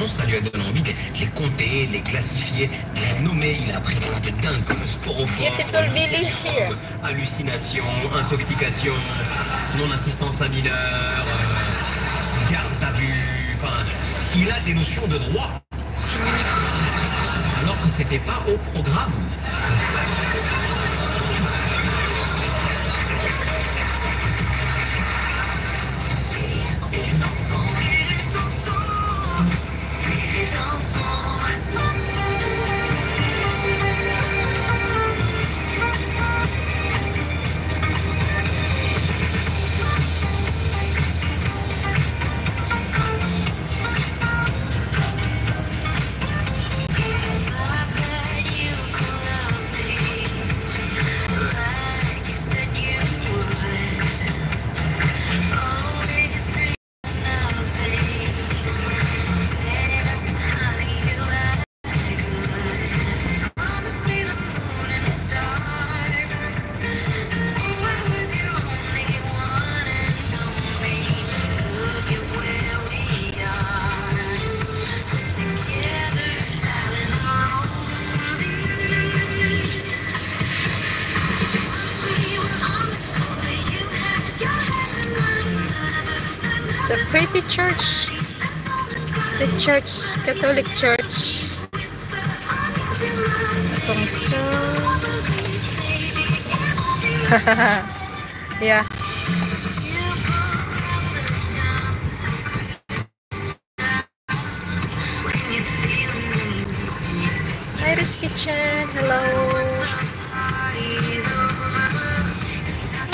expérience, ça lui a donné envie de les compter, de les classifier, de les nommer. Il a appris des mots de dingue comme sporophore, hallucination, intoxication, non-assistance à mineur, garde à vue. Enfin, il a des notions de droit. Alors que c'était pas au programme. It's a pretty church. The church, Catholic church. Yeah. Iris Kitchen. Hello.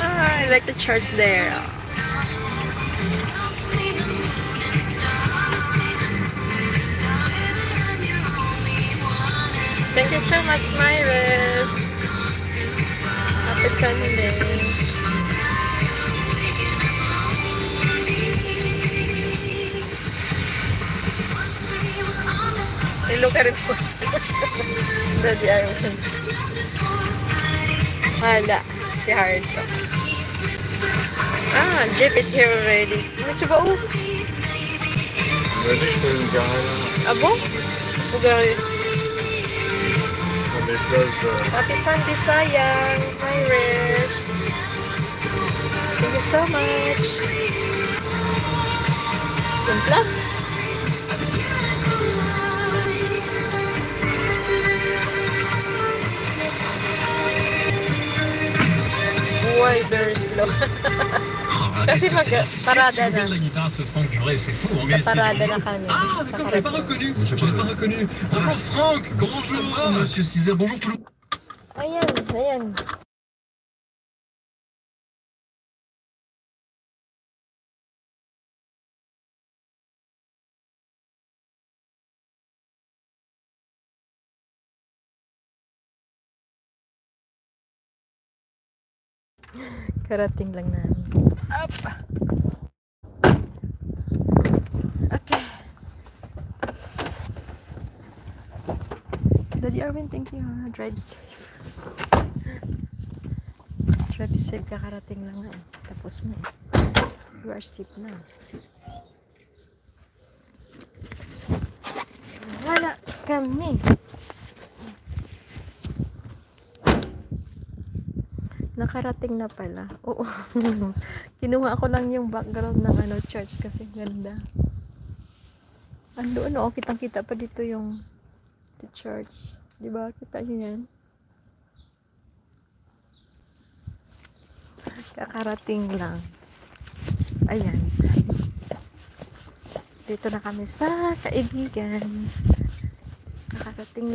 I like the church there. Thank you so much, Myris. Happy Sunday. Hello ka rin po sa Daddy Iwan. Hala, si Harto. Ah, Jeep is here already. Ano siya ba? Ready for yung gahala. Abo? Bugari. Happy Sunday, sayang. Myris. Thank you so much. 1 plus. Why very slow? Kasi mag-parada na. Parada na kami. Ah, d'accord, je l'ai pas reconnu. Je l'ai pas reconnu. Bonjour Franck, bonjour Monsieur Cizet, bonjour tout le monde. Ayan, ayan. Karating lang namin. Up! Okay. Daddy Arvin, thank you. Drive safe. Drive safe, kakarating lang na eh. Tapos na eh. You are safe na. Wala kami. Nakarating na pala. Oo. Kinuha ko lang yung background ng church kasi ganda. Ando kitang-kita pa dito yung the church. 'Di ba? Kita niyo 'yan? Kakarating lang. Ayan. Dito na kami sa kaibigan. Nakarating